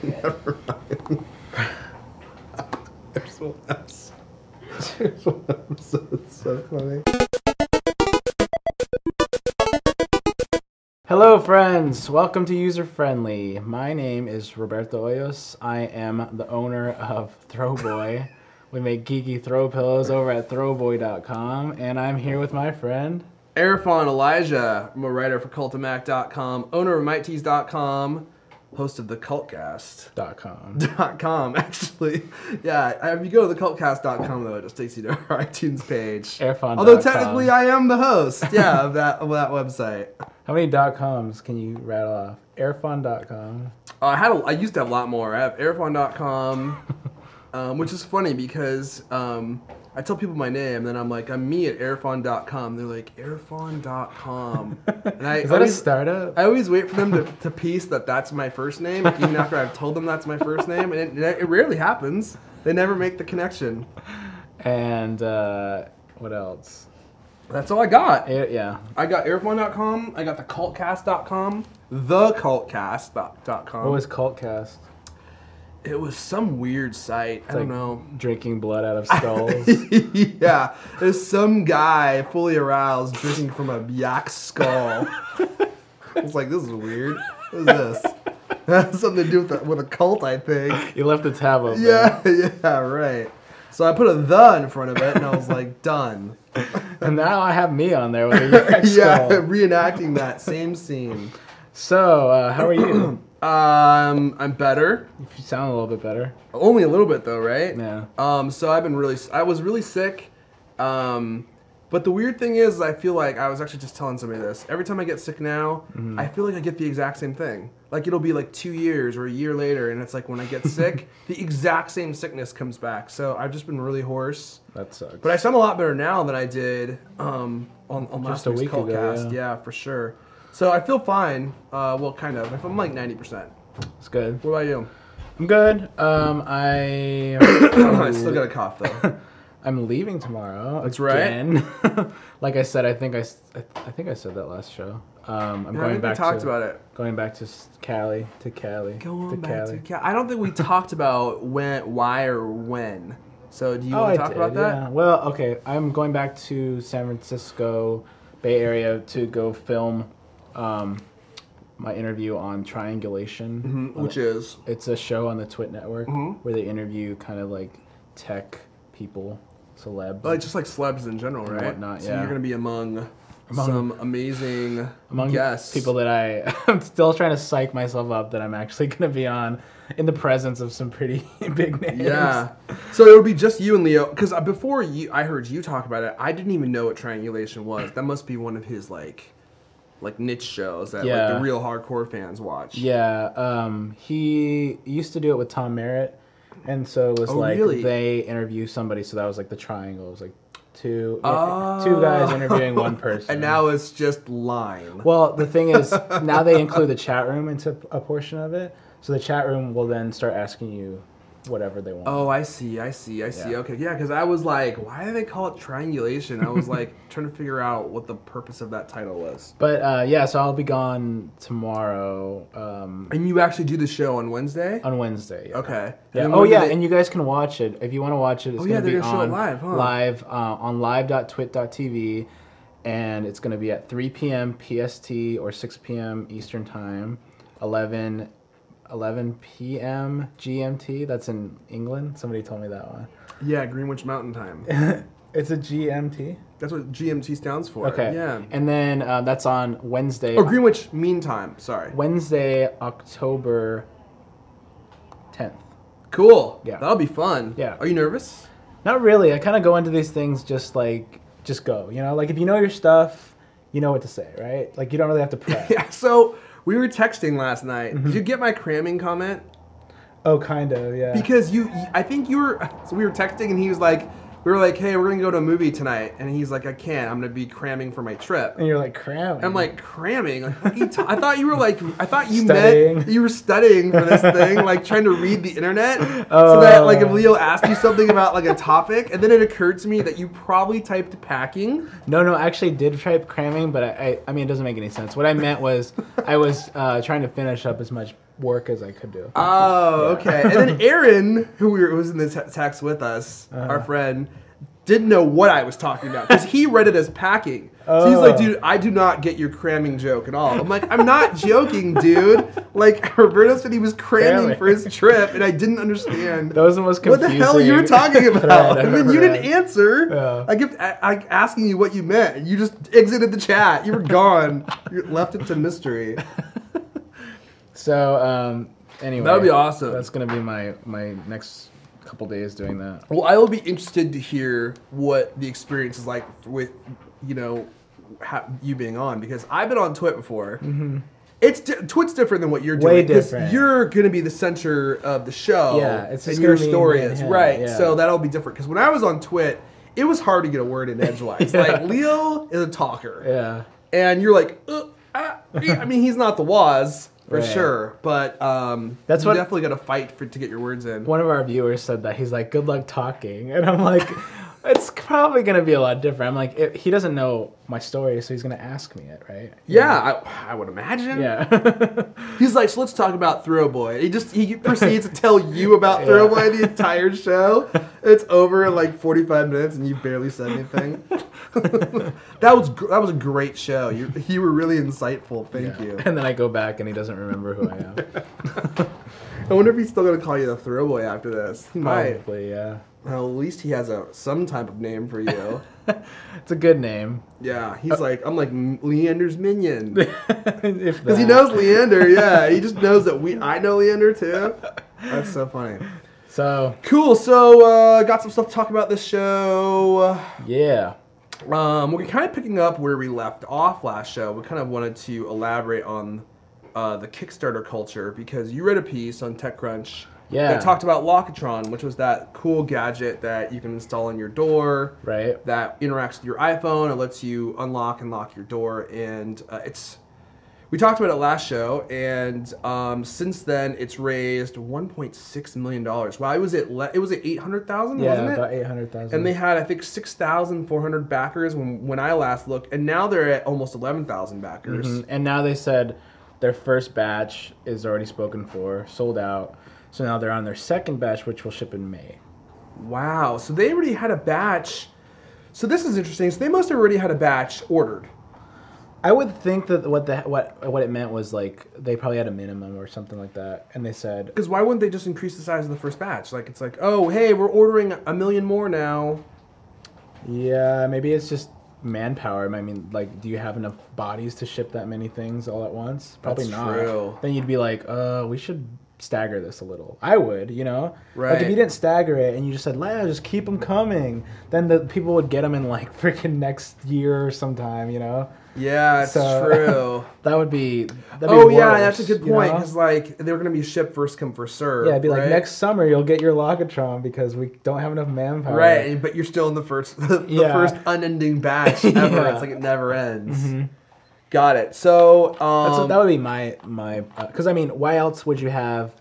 Never mind. There's one else. There's one episode. It's so funny. Hello friends, welcome to User Friendly. My name is Roberto Hoyos. I am the owner of Throwboy. We make geeky throw pillows over at throwboy.com, and I'm here with my friend Erfon Elijah. I'm a writer for cultamac.com, owner of MightTees.com, host of the Cultcast.com. Actually, yeah. If you go to the Cultcast.com though, it just takes you to our iTunes page. Erfon.com. Although technically, I am the host. Yeah, of that website. How many .coms can you rattle off? Erfon.com. I used to have a lot more. I have Erfon.com, which is funny because I tell people my name, and then I'm like, I'm me at Erfon.com. They're like, Erfon.com. And Is that a startup? I always wait for them to piece that that's my first name, even after I've told them that's my first name, and it rarely happens. They never make the connection. And what else? That's all I got. Yeah. I got Erfon.com. I got the Cultcast.com. TheCultcast.com. What was Cultcast? It was some weird site. I don't know. Drinking blood out of skulls. Yeah. There's some guy fully aroused drinking from a yak skull. I was like, this is weird. What is this? It has something to do with a cult, I think. You left the tab open. Yeah, right. So I put a "the" in front of it, and I was like, done. And now I have me on there with a yak skull. Yeah, reenacting that same scene. So, how are you? I'm better. You sound a little bit better. Only a little bit though, right? Yeah. So I was really sick. But the weird thing is, I feel like, I was actually just telling somebody this. Every time I get sick now, I feel like I get the exact same thing. Like it'll be like 2 years or a year later, and it's like when I get sick, the exact same sickness comes back. So I've just been really hoarse. That sucks. But I sound a lot better now than I did on last week's Cultcast. Yeah, for sure. So I feel fine. Well, kind of. I'm like 90%. It's good. What about you? I'm good. I still got a cough though. I'm leaving tomorrow. That's again. Right. Like I said, I think I said that last show. I'm going back. We talked about it. Going back to Cali. Going back to Cali. I don't think we talked about why, or when. So do you want to talk about that? Yeah. Well, okay. I'm going back to San Francisco Bay Area to go film my interview on Triangulation. Which is? It's a show on the Twit Network where they interview kind of like tech people, celebs. Like just like celebs in general, right? Whatnot, so you're going to be among some amazing guests. People that I'm still trying to psych myself up that I'm actually going to be on in the presence of some pretty big names. Yeah. So it'll be just you and Leo. Because before I heard you talk about it, I didn't even know what Triangulation was. That must be one of his like niche shows that like the real hardcore fans watch. Yeah. He used to do it with Tom Merritt. And so it was they interview somebody, so that was like the triangle. It was like two guys interviewing one person. And now it's just line. Well, the thing is, now they include the chat room into a portion of it. So the chat room will then start asking you whatever they want. Oh, I see. Okay, yeah, because I was like, why do they call it Triangulation? I was like trying to figure out what the purpose of that title was. But yeah, so I'll be gone tomorrow. And you actually do the show on Wednesday? On Wednesday, yeah. Okay. Yeah. And you guys can watch it. If you want to watch it, it's going to be on live on live.twit.tv, and it's going to be at 3 p.m. PST or 6 p.m. Eastern Time, 11 p.m. GMT. That's in England. Somebody told me that one. Yeah, Greenwich Mountain Time. It's a GMT? That's what GMT stands for. Okay. Yeah. And then that's on Wednesday. Oh, Greenwich Mean Time. Sorry. Wednesday, October 10th. Cool. Yeah. That'll be fun. Yeah. Are you nervous? Not really. I kind of go into these things just go. You know, like if you know your stuff, you know what to say, right? Like you don't really have to prep. Yeah. So we were texting last night. Did you get my cramming comment? Oh, kind of, yeah. Because I think you were, so we were texting and he was like, we were like, hey, we're going to go to a movie tonight. And he's like, I can't. I'm going to be cramming for my trip. And you're like, cramming? I'm like, cramming? Like, I thought you were like, I thought you studying. meant you were studying for this thing, like trying to read the internet. So that like if Leo asked you something about like a topic, and then it occurred to me that you probably typed packing. No, I actually did type cramming, but I mean, it doesn't make any sense. What I meant was I was trying to finish up as much work as I could do. Oh, okay. And then Aaron, who was in this text with us, our friend, didn't know what I was talking about because he read it as packing. So he's like, dude, I do not get your cramming joke at all. I'm like, I'm not joking, dude. Like, Roberto said he was cramming for his trip, and I didn't understand. That was the most confusing. What the hell you were talking about? And then you didn't answer. Yeah. I kept asking you what you meant, and you just exited the chat. You were gone. You left it to mystery. So, anyway. That would be awesome. That's going to be my next couple days doing that. Well, I will be interested to hear what the experience is like with, you being on, because I've been on Twit before. Mm-hmm. Twit's different than what you're doing. Way different. You're going to be the center of the show. Yeah, it's just and your story is right. Yeah. So that'll be different. Because when I was on Twit, it was hard to get a word in edgewise. Like Leo is a talker. Yeah. And you're like, I mean, he's not the Woz. For sure, but that's you definitely got to fight to get your words in. One of our viewers said that. He's like, good luck talking. And I'm like, it's probably going to be a lot different. I'm like, he doesn't know my story, so he's going to ask me it, right? Yeah, I would imagine. Yeah. He's like, so let's talk about Throw Boy. He proceeds to tell you about Throw Boy the entire show. It's over in like 45 minutes, and you barely said anything. That was a great show. You were really insightful. Thank you. And then I go back, and he doesn't remember who I am. I wonder if he's still going to call you the Throw Boy after this. He Probably, might. Yeah. Well, at least he has some type of name for you. It's a good name. Yeah, he's like, I'm like Leander's minion. Because he knows Leander, yeah. He just knows that I know Leander too. That's so funny. So. Cool, so got some stuff to talk about this show. Yeah. We're kind of picking up where we left off last show. We kind of wanted to elaborate on the Kickstarter culture because you read a piece on TechCrunch. Yeah. That talked about Lockatron, which was that cool gadget that you can install on your door. Right. That interacts with your iPhone and lets you unlock and lock your door. And we talked about it last show, and since then it's raised $1.6 million. Wow, it was at 800,000, wasn't it? Yeah, about 800,000. And they had, I think, 6,400 backers when I last looked, and now they're at almost 11,000 backers. Mm-hmm. And now they said their first batch is already spoken for, sold out. So now they're on their second batch, which will ship in May. Wow. So they already had a batch. So this is interesting. So they must have already had a batch ordered. I would think that what it meant was like they probably had a minimum or something like that, and they said. Because why wouldn't they just increase the size of the first batch? Like it's like, oh hey, we're ordering 1 million more now. Yeah, maybe it's just manpower. I mean, like, do you have enough bodies to ship that many things all at once? Probably not. True. Then you'd be like, we should stagger this a little. I would, Right. Like if you didn't stagger it and you just said, just keep them coming, then the people would get them in like freaking next year or sometime, Yeah, it's true. That'd be worse, yeah, that's a good point, because like they're gonna be shipped first come first serve. Yeah, it'd be right? like next summer you'll get your Lockatron because we don't have enough manpower. Right, but you're still in the first first unending batch ever. Yeah. It's like it never ends. Mm-hmm. Got it. So that would be my because I mean, why else would you have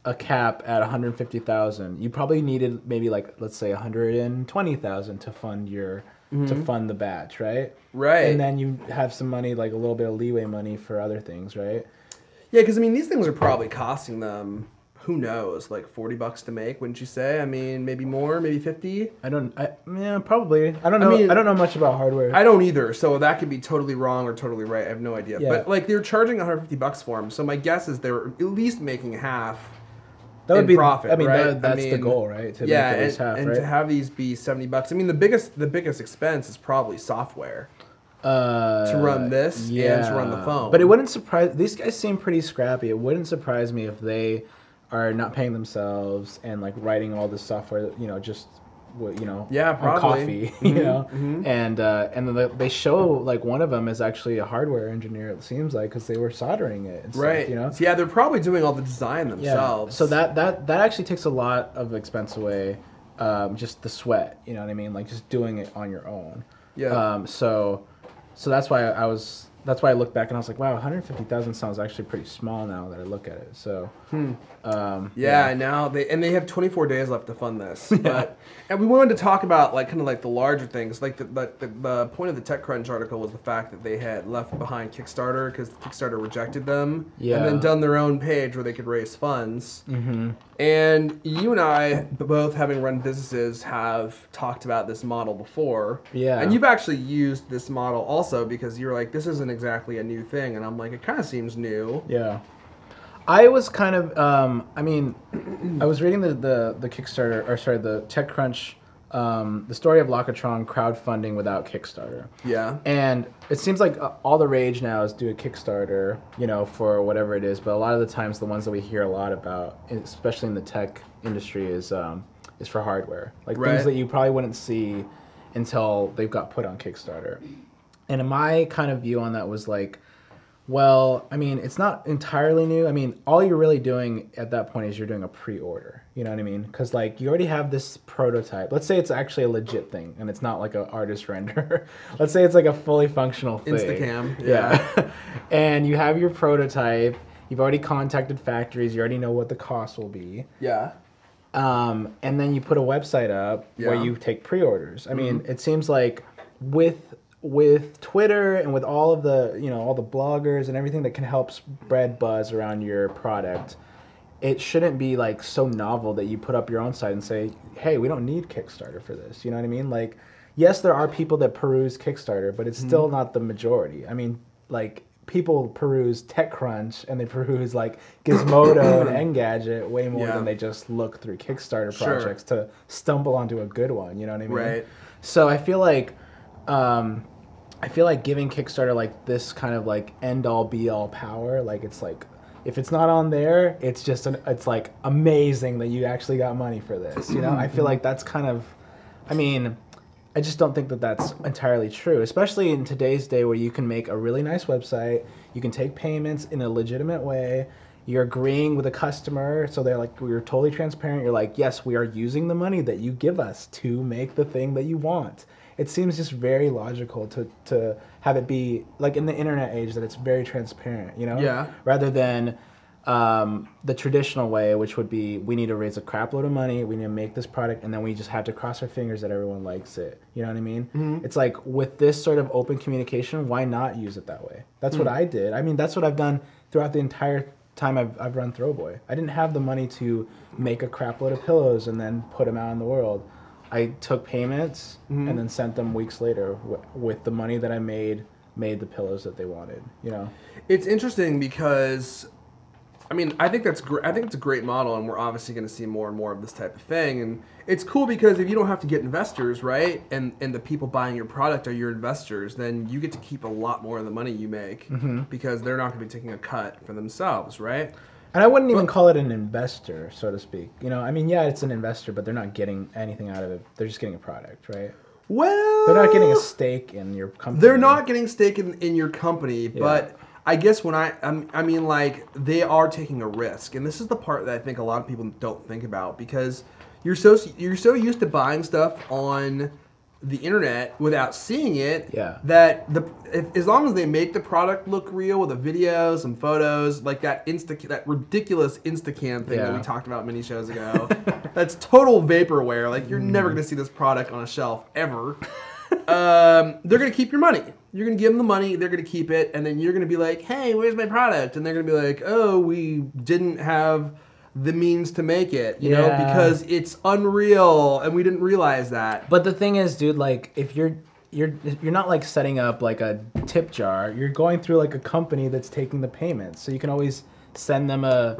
a cap at 150,000? You probably needed maybe like, let's say 120,000 to fund to fund the batch, right? Right. And then you have some money, like a little bit of leeway money for other things, right? Yeah, because I mean, these things are probably costing them, who knows, like $40 to make, wouldn't you say? I mean, maybe more, maybe 50. Yeah, probably. I don't know. I don't know much about hardware. I don't either. So that could be totally wrong or totally right. I have no idea. Yeah. But like they're charging $150 for them. So my guess is they're at least making half. That would be profit. I mean, right? that's the goal, right? To make at least half, and right? to have these be $70. I mean, the biggest expense is probably software. To run this and to run the phone. But it wouldn't surprise. These guys seem pretty scrappy. It wouldn't surprise me if they are not paying themselves and like writing all this software, just yeah, probably. on coffee, Mm-hmm. and then they show like one of them is actually a hardware engineer. It seems like because they were soldering it, and right? Stuff, So yeah, they're probably doing all the design themselves. Yeah. So that actually takes a lot of expense away, just the sweat. You know what I mean? Like just doing it on your own. Yeah. So that's why I was that's why I looked back and I was like, wow, 150,000 sounds actually pretty small now that I look at it. So, yeah, now they have 24 days left to fund this. But and we wanted to talk about like kind of like the larger things. Like the point of the TechCrunch article was the fact that they had left behind Kickstarter because Kickstarter rejected them, and then done their own page where they could raise funds. And you and I, both having run businesses, have talked about this model before. Yeah. And you've actually used this model also because you're like, this isn't exactly a new thing. And I'm like, it kind of seems new. Yeah. I was kind of, I mean, I was reading the Kickstarter, or sorry, the TechCrunch, the story of Locatron crowdfunding without Kickstarter. Yeah. And it seems like all the rage now is do a Kickstarter, you know, for whatever it is. But a lot of the times, the ones that we hear a lot about, especially in the tech industry, is for hardware, like things that you probably wouldn't see until they've got put on Kickstarter. And my kind of view on that was like, well, I mean, it's not entirely new. I mean, all you're really doing at that point is you're doing a pre-order. You know what I mean? Because like you already have this prototype. Let's say it's actually a legit thing and it's not like an artist render. Let's say it's like a fully functional thing. Instacam. Yeah. And you have your prototype. You've already contacted factories. You already know what the cost will be. Yeah. And then you put a website up where you take pre-orders. I mean, it seems like with Twitter and with all of the, you know, all the bloggers and everything that can help spread buzz around your product, it shouldn't be like so novel that you put up your own site and say, hey, we don't need Kickstarter for this. You know what I mean? Like, yes, there are people that peruse Kickstarter, but it's still not the majority. I mean, like, people peruse TechCrunch and they peruse like Gizmodo and Engadget way more than they just look through Kickstarter projects to stumble onto a good one. You know what I mean? Right. So I feel like giving Kickstarter like this kind of like end all be all power, like it's like if it's not on there, it's just it's like amazing that you actually got money for this. You know, I feel like that's kind of, I mean, I just don't think that that's entirely true, especially in today's day where you can make a really nice website, you can take payments in a legitimate way, you're agreeing with a customer, so they're like, you're totally transparent, you're like, yes, we are using the money that you give us to make the thing that you want. It seems just very logical to have it be, like in the internet age, that it's very transparent, you know? Yeah. Rather than the traditional way, which would be, we need to raise a crap load of money, we need to make this product, and then we just have to cross our fingers that everyone likes it. You know what I mean? It's like, with this sort of open communication, why not use it that way? That's what I did. I mean, that's what I've done throughout the entire time I've run Throwboy. I didn't have the money to make a crap load of pillows and then put them out in the world. I took payments and then sent them weeks later with the money that I made the pillows that they wanted. You know, it's interesting because, I mean, I think that's great. I think it's a great model, and we're obviously going to see more and more of this type of thing. And it's cool because if you don't have to get investors, right, and the people buying your product are your investors, then you get to keep a lot more of the money you make because they're not going to be taking a cut for themselves, right? And I wouldn't even call it an investor, so to speak. You know, I mean, yeah, it's an investor, but they're not getting anything out of it. They're just getting a product, right? Well, they're not getting a stake in your company. They're not getting stake in your company, but I guess when I mean, like, they are taking a risk, and this is the part that I think a lot of people don't think about because you're so used to buying stuff on the internet without seeing it that as long as they make the product look real with a video, some photos, like that ridiculous Instacam thing that we talked about many shows ago, that's total vaporware. Like, you're never going to see this product on a shelf ever. They're going to keep your money. You're going to give them the money, they're going to keep it, and then you're going to be like, hey, where's my product? And they're going to be like, oh, we didn't have the means to make it, you know, because it's unreal and we didn't realize that. But the thing is, dude, like, if you're not like setting up like a tip jar, you're going through like a company that's taking the payments, so you can always send them a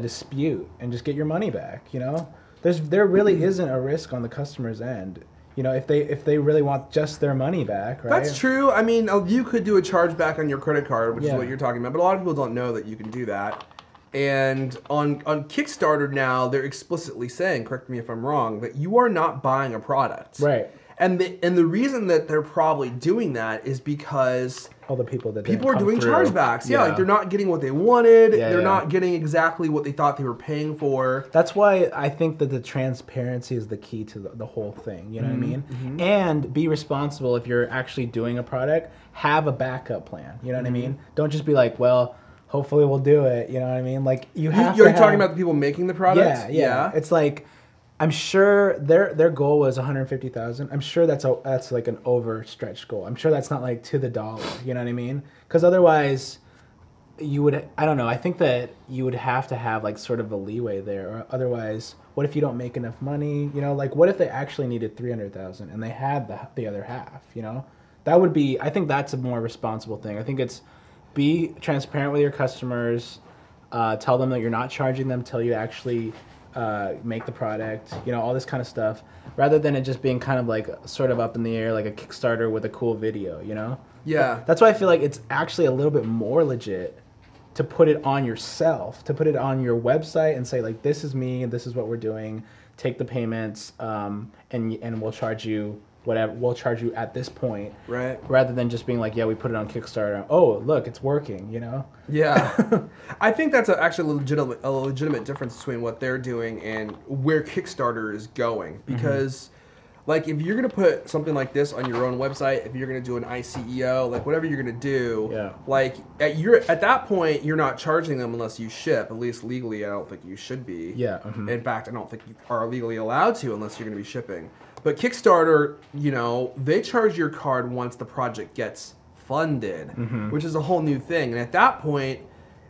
dispute and just get your money back. You know, there really isn't a risk on the customer's end. You know, if they really want just their money back, right? That's true. I mean, you could do a chargeback on your credit card, which is what you're talking about, but a lot of people don't know that you can do that. And on Kickstarter now, they're explicitly saying, correct me if I'm wrong, that you are not buying a product. Right. And the reason that they're probably doing that is because all the people that people are doing chargebacks. Yeah, like they're not getting what they wanted. They're not getting exactly what they thought they were paying for. That's why I think that the transparency is the key to the whole thing. You know what I mean? And be responsible if you're actually doing a product. Have a backup plan. You know what I mean? Don't just be like, well, hopefully we'll do it. You know what I mean? Like you have. You're talking about the people making the product. Yeah. It's like, I'm sure their goal was 150,000. I'm sure that's like an overstretched goal. I'm sure that's not like to the dollar. You know what I mean? Because otherwise, you would. I don't know. I think that you would have to have like sort of a leeway there. Or otherwise, what if you don't make enough money? You know, like what if they actually needed 300,000 and they had the other half? You know, that would be. I think that's a more responsible thing. I think it's be transparent with your customers. Tell them that you're not charging them till you actually. Make the product, you know, all this kind of stuff, rather than it just being kind of like sort of up in the air, like a Kickstarter with a cool video, you know? Yeah. That's why I feel like it's actually a little bit more legit to put it on yourself, to put it on your website and say like, this is me and this is what we're doing. Take the payments, and we'll charge you whatever. We'll charge you at this point, right? Rather than just being like, yeah, we put it on Kickstarter. Oh, look, it's working, you know? Yeah, I think that's actually a legitimate difference between what they're doing and where Kickstarter is going. Because, like, if you're gonna put something like this on your own website, if you're gonna do an ICEO, like whatever you're gonna do, like at that point, you're not charging them unless you ship. At least legally, I don't think you should be. Yeah. In fact, I don't think you are legally allowed to unless you're gonna be shipping. But Kickstarter, you know, they charge your card once the project gets funded, which is a whole new thing. And at that point,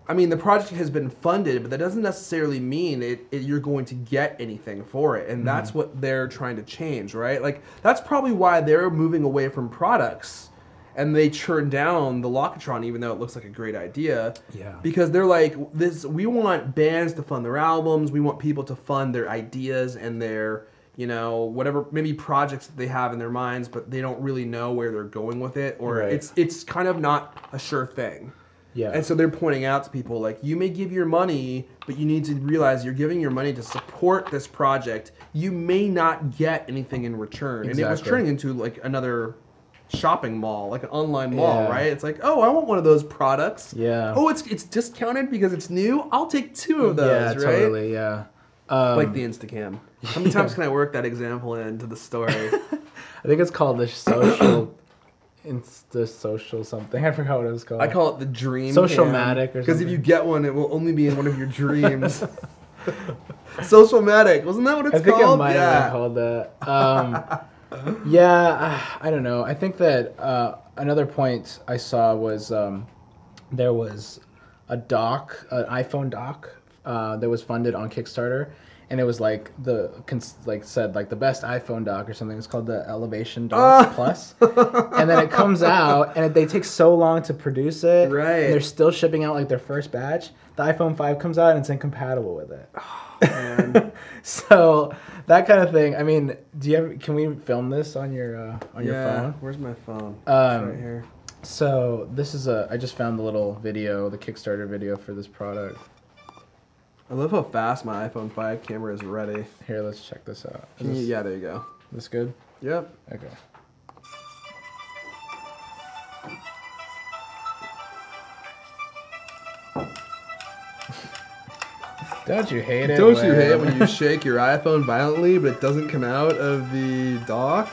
I mean, the project has been funded, but that doesn't necessarily mean you're going to get anything for it. And that's what they're trying to change, right? Like, that's probably why they're moving away from products. And they churn down the Lockatron, even though it looks like a great idea. Yeah. Because they're like, we want bands to fund their albums. We want people to fund their ideas and their... you know, whatever, maybe projects that they have in their minds, but they don't really know where they're going with it, or it's kind of not a sure thing. Yeah. And so they're pointing out to people, like, you may give your money, but you need to realize you're giving your money to support this project. You may not get anything in return. Exactly. And it was turning into, like, another shopping mall, like an online mall, right? It's like, oh, I want one of those products. Yeah. Oh, it's discounted because it's new? I'll take 2 of those, right? Yeah, totally, yeah. Like the Instacam. How many times can I work that example into the story? I think it's called the social something. I forgot what it was called. I call it the dream Social-matic or something. Because if you get one, it will only be in one of your dreams. Social-matic. Wasn't that what it's called? I think it might have been called that. I don't know. I think that another point I saw was there was an iPhone dock that was funded on Kickstarter, and it was like said the best iPhone dock or something. It's called the Elevation Dock Plus, and then it comes out, and they take so long to produce it. Right. And they're still shipping out like their first batch. The iPhone 5 comes out, and it's incompatible with it. Oh, man. So that kind of thing. I mean, can we film this on your phone? Yeah. Where's my phone? It's right here. So this is I just found the little video, the Kickstarter video for this product. I love how fast my iPhone 5 camera is ready. Here, let's check this out. Yeah, there you go. This good? Yep. Okay. Don't you hate it? Don't you hate it when you shake your iPhone violently, but it doesn't come out of the dock?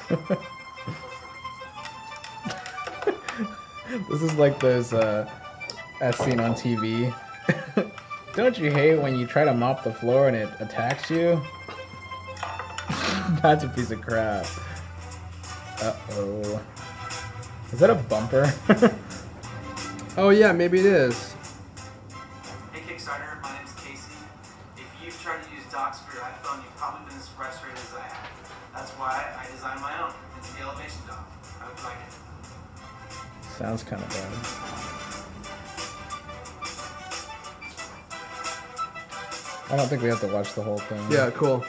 This is like those as seen on TV. Don't you hate when you try to mop the floor and it attacks you? That's a piece of crap. Uh-oh. Is that a bumper? Oh yeah, maybe it is. Hey Kickstarter, my name's Casey. If you've tried to use docks for your iPhone, you've probably been as frustrated as I have. That's why I designed my own. It's the Elevation dock. I hope you like it. Sounds kind of bad. I don't think we have to watch the whole thing. Yeah, cool.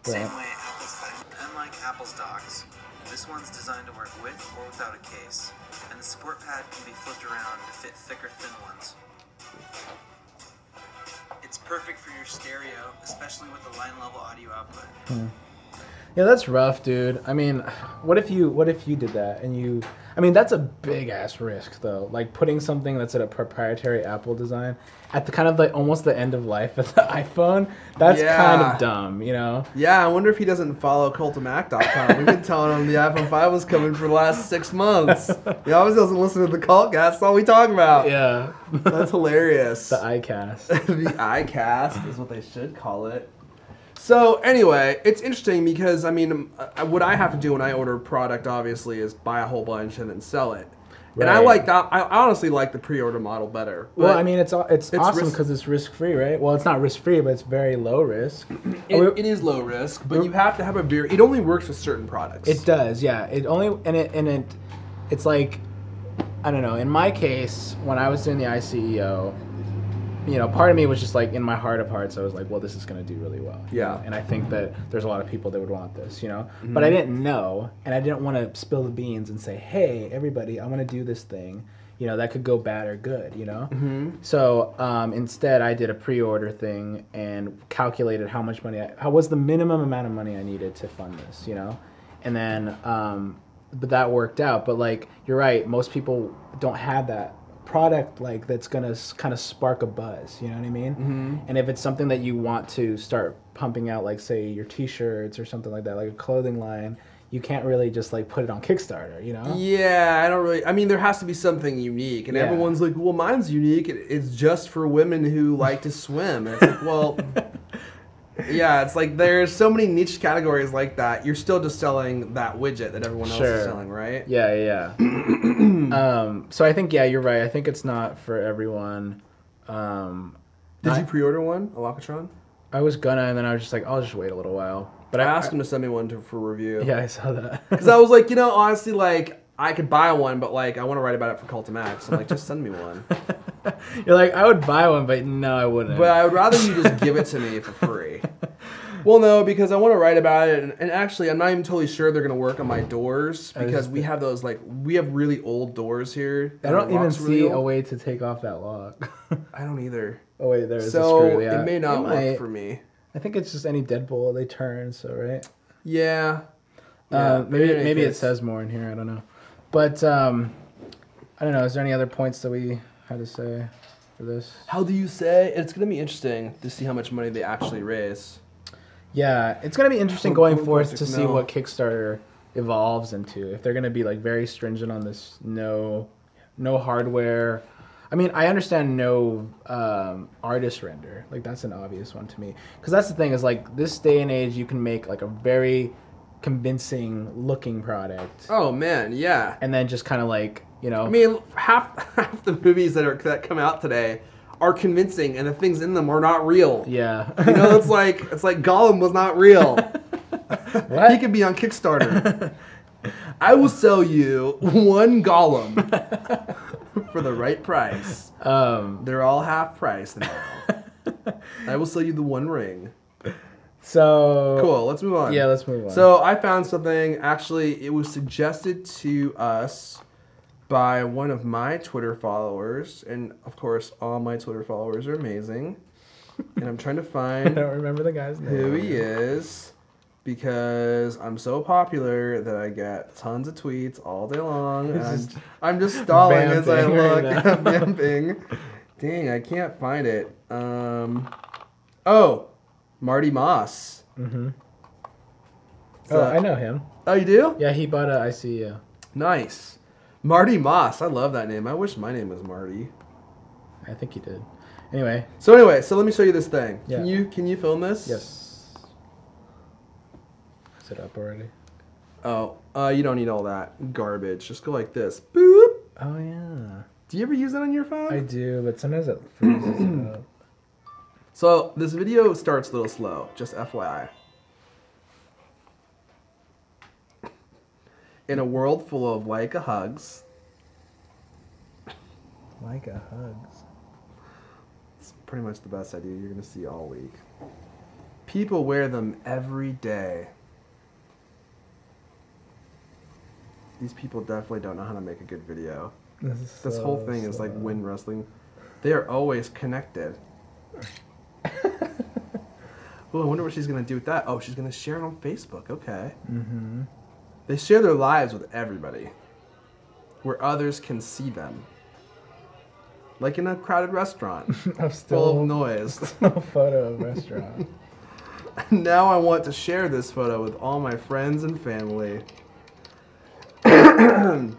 Same way Apple's type. Unlike Apple's docks, this one's designed to work with or without a case, and the support pad can be flipped around to fit thicker, thin ones. It's perfect for your stereo, especially with the line level audio output. Yeah, that's rough, dude. I mean, what if you did that and you? I mean, that's a big ass risk, though. Like putting something that's at a proprietary Apple design at the kind of like almost the end of life of the iPhone. That's kind of dumb, you know? Yeah, I wonder if he doesn't follow cultomac.com. We've been telling him the iPhone 5 was coming for the last 6 months. He always doesn't listen to the Cultcast. That's all we talk about. Yeah, that's hilarious. The iCast. The iCast is what they should call it. So anyway, it's interesting because, I mean, what I have to do when I order a product, obviously, is buy a whole bunch and then sell it. Right. And I like that. I honestly like the pre-order model better. Well, I mean, it's awesome because it's risk-free, right? Well, it's not risk-free, but it's very low risk. It is low risk, but you have to have a beer. It only works with certain products. It does, yeah. It's like, I don't know. In my case, when I was doing the ICEO, you know, part of me was just like, in my heart of hearts, I was like, well, this is going to do really well. Yeah. And I think that there's a lot of people that would want this, you know? Mm-hmm. But I didn't know, and I didn't want to spill the beans and say, hey, everybody, I want to do this thing. You know, that could go bad or good, you know? Mm-hmm. So instead, I did a pre-order thing and calculated how much money, how was the minimum amount of money I needed to fund this, you know? And then, but that worked out. But like, you're right, most people don't have that product like that's gonna kind of spark a buzz, you know what I mean? Mm-hmm. And if it's something that you want to start pumping out, like say your t-shirts or something like that, like a clothing line, you can't really just like put it on Kickstarter, you know? Yeah, I mean, there has to be something unique, and everyone's like, well, mine's unique, it's just for women who like to swim. And it's like, well, yeah, it's like there's so many niche categories like that. You're still just selling that widget that everyone else is selling, right? Yeah. So I think, you're right. I think it's not for everyone. Did you pre-order one, a Locatron? I was gonna, and then I was just like, I'll just wait a little while. But I asked him to send me one for review. Yeah, I saw that. Because I was like, you know, honestly, like, I could buy one, but like, I want to write about it for Cultomac. So I'm like, just send me one. You're like, I would buy one, but no, I wouldn't. But I would rather you just give it to me for free. Well, no, because I want to write about it, and actually, I'm not even totally sure they're going to work on my doors, because we have those, like, we have really old doors here. I don't even see a way to take off that lock. I don't either. Oh, wait, there's a screw. So, yeah. It may not work for me. I think it's just any deadbolt, they turn, so, right? Yeah. Maybe it says more in here, I don't know. But, I don't know, is there any other points that we had to say for this? How do you say? It's going to be interesting to see how much money they actually raise. Yeah, it's going to be interesting going forth to see what Kickstarter evolves into. If they're going to be like very stringent on this no hardware. I mean, I understand no artist render. Like, that's an obvious one to me. Because that's the thing is, like, this day and age, you can make like a very convincing looking product. Oh, man, yeah. And then just kind of like, you know. I mean, half the movies that come out today are convincing, and the things in them are not real. Yeah. You know, it's like Gollum was not real. What? He could be on Kickstarter. I will sell you one Gollum for the right price. They're all half price now. I will sell you the one ring. So cool. Let's move on. Yeah, let's move on. So I found something. Actually, it was suggested to us by one of my Twitter followers, and of course, all my Twitter followers are amazing. And I'm trying to find I don't remember the guy's name. Who he is, because I'm so popular that I get tons of tweets all day long. And I'm just stalling as I look. I'm vamping. Dang, I can't find it. Oh, Marty Moss. Mm-hmm. So, I know him. Oh, you do? Yeah, he bought a ICEO. Nice. Marty Moss. I love that name. I wish my name was Marty. I think he did. Anyway, so let me show you this thing. Yeah. Can you film this? Yes. Is it up already? Oh, you don't need all that garbage. Just go like this. Boop. Oh, yeah. Do you ever use that on your phone? I do, but sometimes it freezes it up. So this video starts a little slow, just FYI. In a world full of Leica hugs. Leica hugs. It's pretty much the best idea you're going to see all week. People wear them every day. These people definitely don't know how to make a good video. This whole thing is like wind wrestling. They are always connected. Oh, I wonder what she's going to do with that. Oh, she's going to share it on Facebook. Okay. Mm-hmm. They share their lives with everybody, where others can see them. Like in a crowded restaurant, full of noise. Still photo of restaurant. Now I want to share this photo with all my friends and family. I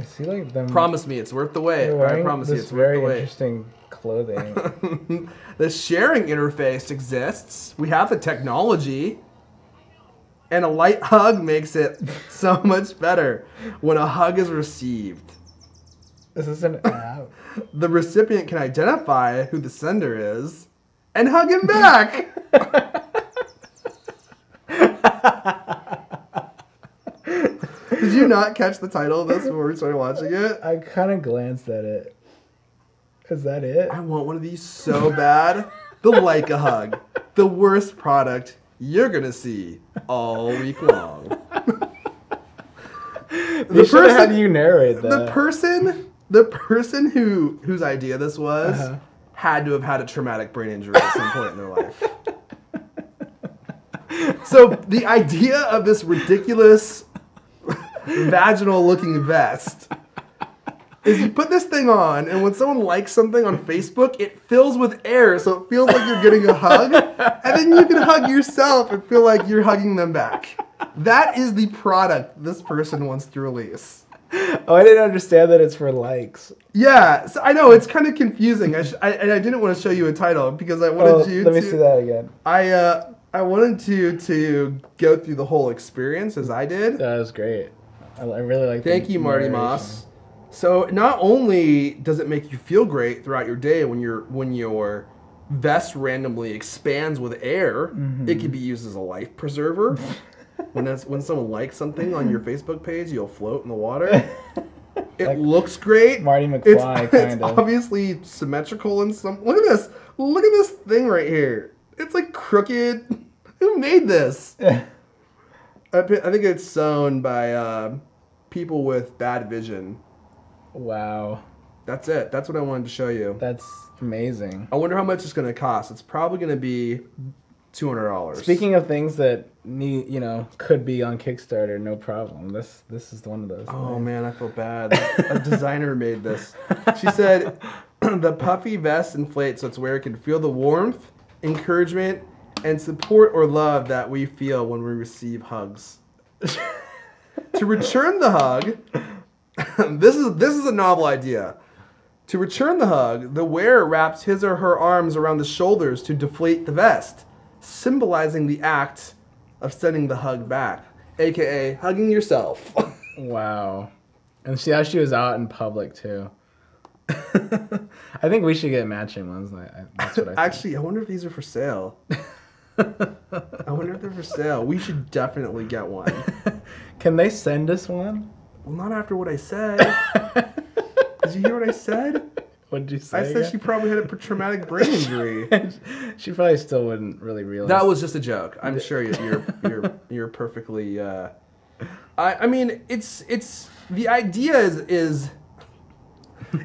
see like them. Promise me it's worth the wait. I promise you it's worth the wait. Very interesting clothing. The sharing interface exists. We have the technology. And a light hug makes it so much better when a hug is received. This is an app. The recipient can identify who the sender is and hug him back. Did you not catch the title of this before we started watching it? I kind of glanced at it. Is that it? I want one of these so bad. The Like a Hug. The worst product you're going to see all week long. How do you narrate that? The person whose idea this was had to have had a traumatic brain injury at some point in their life. So the idea of this ridiculous vaginal-looking vest is you put this thing on, and when someone likes something on Facebook, it fills with air, so it feels like you're getting a hug, and then you can hug yourself and feel like you're hugging them back. That is the product this person wants to release. Oh, I didn't understand that it's for likes. Yeah, so I know, it's kind of confusing. And I didn't want to show you a title because I wanted you to... Let me see that again. I wanted to go through the whole experience as I did. That was great. I really like that. Thank you, Marty Moss. So not only does it make you feel great throughout your day when your vest randomly expands with air, it can be used as a life preserver. When someone likes something on your Facebook page, you'll float in the water. It like looks great. Marty McFly, it's obviously symmetrical in some. Look at this. Look at this thing right here. It's like crooked. Who made this? I think it's sewn by people with bad vision. Wow. That's it. That's what I wanted to show you. That's amazing. I wonder how much it's going to cost. It's probably going to be $200. Speaking of things that could be on Kickstarter, no problem. This is one of those. Oh man, I feel bad. A designer made this. She said the puffy vest inflates so it's where it can feel the warmth, encouragement, and support or love that we feel when we receive hugs. To return the hug, this is a novel idea. To return the hug, the wearer wraps his or her arms around the shoulders to deflate the vest, symbolizing the act of sending the hug back, aka hugging yourself. Wow. And she was out in public too. I think we should get matching ones. That's what I think. Actually, I wonder if these are for sale. I wonder if they're for sale. We should definitely get one. Can they send us one? Well, not after what I said. Did you hear what I said? What did you say? I said she probably had a traumatic brain injury. She probably still wouldn't really realize. That was just a joke. I'm sure you're perfectly. I mean, it's the idea is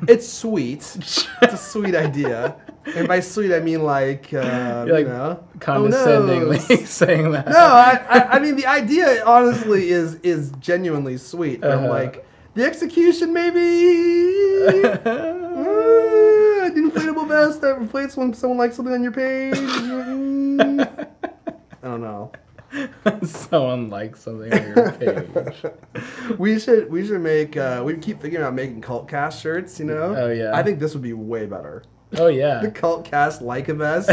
it's sweet. It's a sweet idea, and by sweet I mean like condescendingly saying that. No, I mean the idea honestly is genuinely sweet. But I'm like the execution maybe. Inflatable vest that inflates when someone likes something on your page. I don't know. Someone likes something on your page. We should make. We keep thinking about making cult cast shirts. You know. Oh yeah. I think this would be way better. Oh yeah. The cult cast like a vest.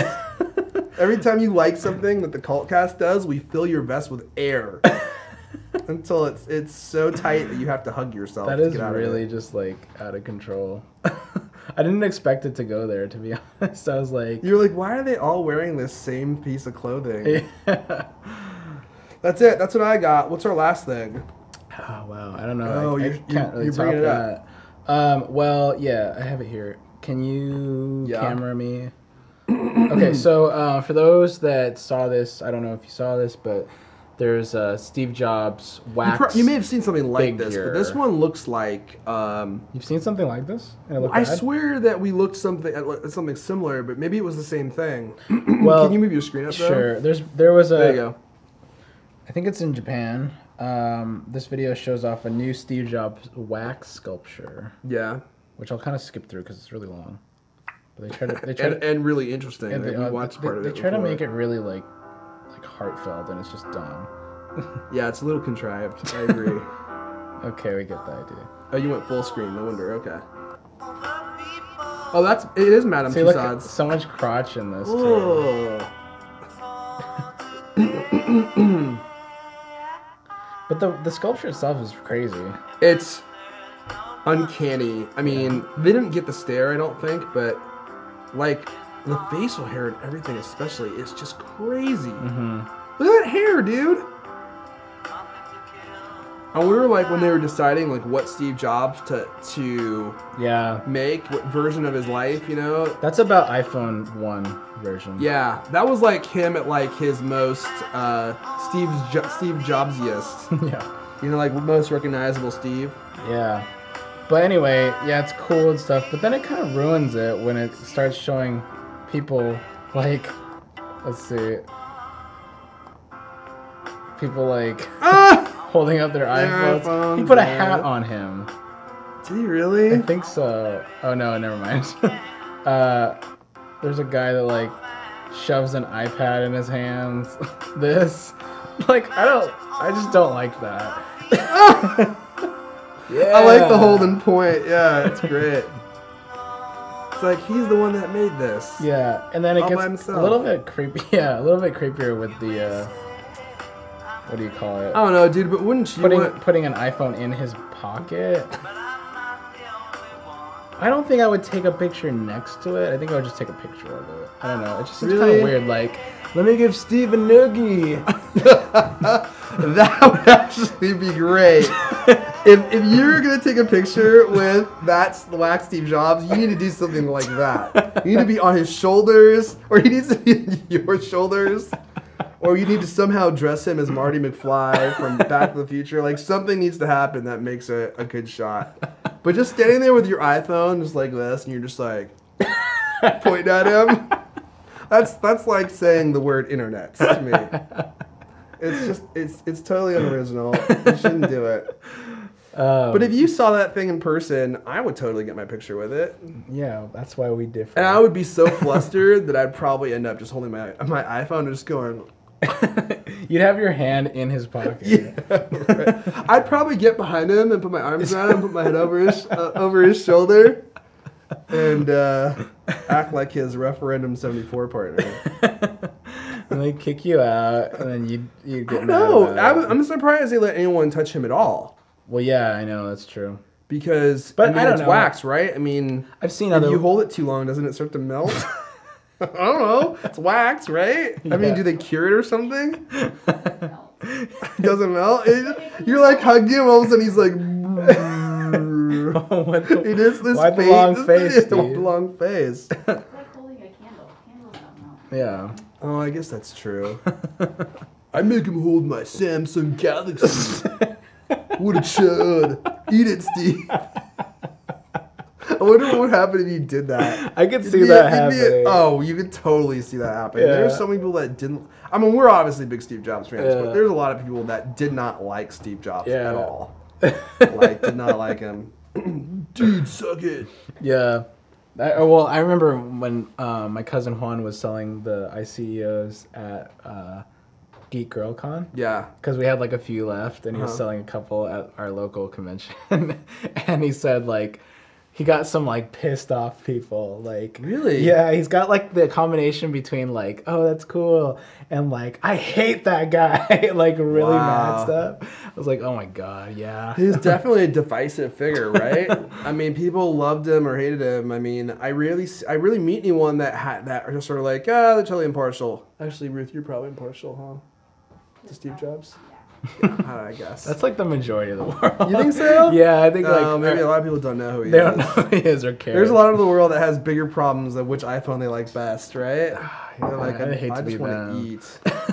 Every time you like something that the cult cast does, we fill your vest with air. Until it's so tight that you have to hug yourself. That is really just like out of control. I didn't expect it to go there, to be honest. I was like... You're like, why are they all wearing this same piece of clothing? Yeah. That's it. That's what I got. What's our last thing? Oh, wow. I don't know. I can't really you're top bringing it that. up. Well, yeah, I have it here. Can you camera me? Okay, so for those that saw this, I don't know if you saw this, but There's Steve Jobs wax. You may have seen something like this, but this one looks like. You've seen something like this? I swear that we looked at something similar, but maybe it was the same thing. Well, can you move your screen up? Sure. There was a. There you go. I think it's in Japan. This video shows off a new Steve Jobs wax sculpture. Yeah. Which I'll kind of skip through because it's really long. But they try and really interesting. And we watched part of it. They try to make it really like heartfelt, and it's just dumb. Yeah, it's a little contrived. I agree. Okay, we get the idea. Oh, you went full screen. No wonder. Okay. Oh, it is Madame Tussauds. So much crotch in this too. But the sculpture itself is crazy. It's uncanny. I mean, they didn't get the stare, I don't think, but like the facial hair and everything, especially, it's just crazy. Look at that hair, dude. I wonder, like, when they were deciding, like, what Steve Jobs to make, what version of his life, you know? That's about iPhone 1 version. Yeah, that was, like, him at, like, his most Steve Jobsiest. Yeah. You know, like, most recognizable Steve. Yeah. But anyway, yeah, it's cool and stuff, but then it kind of ruins it when it starts showing people, like, let's see, people, like... holding up their iPhones. He put a hat on him. Did he really? I think so. Oh no, never mind. There's a guy that like shoves an iPad in his hands. I just don't like that. Yeah. I like the Holden point. Yeah, it's great. It's like he's the one that made this. Yeah, and then it gets a little bit creepy. Yeah, a little bit creepier with the. What do you call it? I don't know, dude, but wouldn't you putting an iPhone in his pocket? I don't think I would take a picture next to it. I think I would just take a picture of it. I don't know. It just seems kind of weird. Like, let me give Steve a noogie. That would actually be great. if you're gonna take a picture with that wax Steve Jobs, you need to do something like that. You need to be on his shoulders, or he needs to be on your shoulders. Or you need to somehow dress him as Marty McFly from Back to the Future. Like, something needs to happen that makes it a good shot. But just standing there with your iPhone just like this, and you're just like, pointing at him. That's like saying the word internet to me. It's just, it's totally unoriginal. You shouldn't do it. But if you saw that thing in person, I would totally get my picture with it. Yeah, that's why we differ. And I would be so flustered that I'd probably end up just holding my iPhone and just going... You'd have your hand in his pocket. Yeah, right. I'd probably get behind him and put my arms around him, put my head over his shoulder, and act like his referendum 74 partner. And they kick you out, and then you get mad. No, I'm surprised they let anyone touch him at all. Well, yeah, I know that's true. Because I don't it's know. Wax, right? I mean, I've seen if you hold it too long, doesn't it start to melt? I don't know. It's wax, right? Yeah. I mean, do they cure it or something? It doesn't melt. You're like hugging him, all of a sudden he's like. It is this face. The long face. The long face. It's like holding a candle. Candles don't melt. Yeah. Oh, I guess that's true. I make him hold my Samsung Galaxy. What a chud. Eat it, Steve. I wonder what would happen if you did that. I could see that happening. You could totally see that happening. Yeah. There's so many people that didn't... I mean, we're obviously big Steve Jobs fans, but there's a lot of people that did not like Steve Jobs at all. Did not like him. Dude, suck it. Yeah. I remember when my cousin Juan was selling the ICEOs at Geek Girl Con. Yeah. Because we had like a few left, and he was selling a couple at our local convention. And he said like... He got some like pissed off people, like really. Yeah, he's got like the combination between like, oh that's cool, and like I hate that guy, like really mad stuff. I was like, oh my god, yeah. He's definitely a divisive figure, right? I mean, people loved him or hated him. I mean, I really meet anyone that are just sort of like, they're totally impartial. Actually, Ruth, you're probably impartial, huh? To Steve Jobs. Yeah, I guess. That's like the majority of the world. You think so? Yeah, I think maybe a lot of people don't know who he is. They don't know who he is or care. There's a lot of the world that has bigger problems of which iPhone they like best, right? They're like, I hate to be them. I just want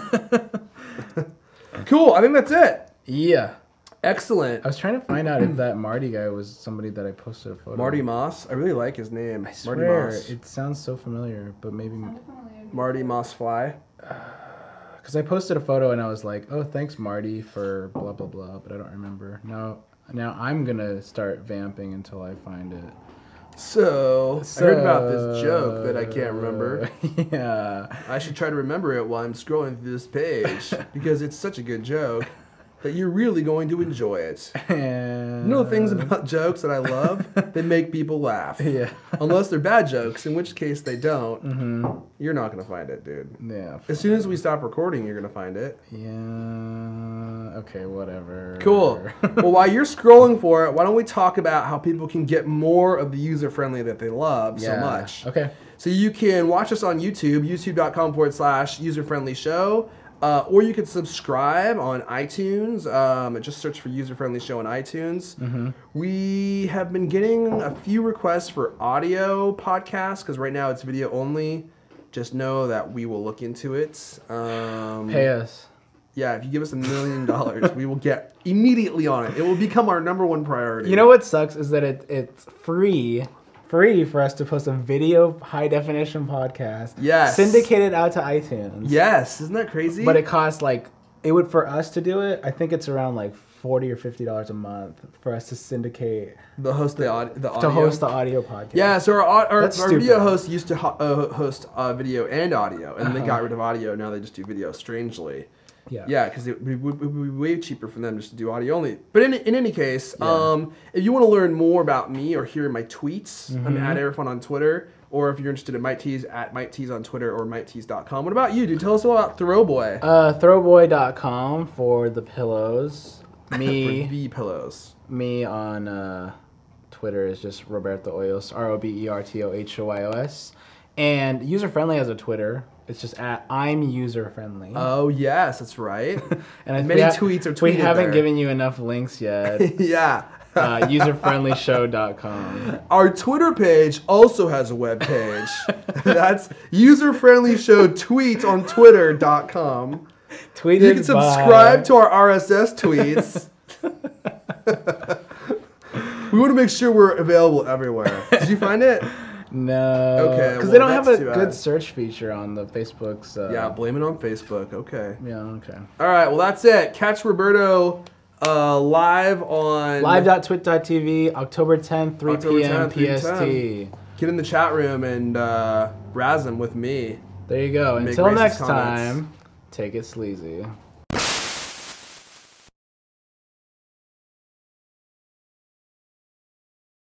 to eat. Cool. I think that's it. Yeah. Excellent. I was trying to find out if that Marty guy was somebody that I posted a photo. Marty Moss. I really like his name. I swear, Marty Moss. it sounds so familiar, but maybe Marty Moss Fly. Because I posted a photo and I was like, "Oh, thanks, Marty, for blah blah blah," but I don't remember. Now I'm gonna start vamping until I find it. So I heard about this joke that I can't remember. Yeah. I should try to remember it while I'm scrolling through this page because it's such a good joke that you're really going to enjoy it. And You know things about jokes that I love? They make people laugh. Yeah. Unless they're bad jokes, in which case they don't. Mm-hmm. You're not going to find it, dude. Yeah. As soon as we stop recording, you're going to find it. Yeah. Okay, whatever. Cool. Well, while you're scrolling for it, why don't we talk about how people can get more of the user-friendly that they love so much. Okay. So you can watch us on YouTube, youtube.com/user-friendly show. Or you can subscribe on iTunes. Just search for User Friendly Show on iTunes. Mm-hmm. We have been getting a few requests for audio podcasts because right now it's video only. Just know that we will look into it. Pay us. Yeah, if you give us $1 million, we will get immediately on it. It will become our #1 priority. You know what sucks is that it's free for us to post a video high definition podcast. Yes. Syndicated out to iTunes. Yes, isn't that crazy? But it costs for us to do it, I think it's around $40 or $50 a month for us to syndicate the audio. To host the audio podcast. Yeah, so our stupid. video host used to host video and audio, and they got rid of audio. Now they just do video, strangely. Yeah, because it would be way cheaper for them just to do audio only. But in any case, if you want to learn more about me or hear my tweets, I'm at Erfon on Twitter. Or if you're interested in Mike Tees, at Mike Tees on Twitter or MikeTees.com. What about you, dude? Tell us all about Throwboy. Throwboy.com for the pillows. Me. For the pillows. Me on Twitter is just Roberto Hoyos, ROBERTOHOYOS. And User Friendly has a Twitter. It's just at I'm User Friendly. Oh yes, that's right. And many tweets are tweeted. We haven't given you enough links yet. Yeah. Userfriendlyshow.com. Our Twitter page also has a web page. That's User-Friendly Show tweets on Twitter.com. Tweeted You can subscribe to our RSS tweets. We want to make sure we're available everywhere. Did you find it? No. Okay. Because they don't have a good search feature on the Facebook's. Yeah, blame it on Facebook. Okay. Yeah, okay. All right, well, that's it. Catch Roberto live on live.twit.tv, October 10th, 3 p.m. PST. Get in the chat room and razz him with me. There you go. Until next time, take it sleazy.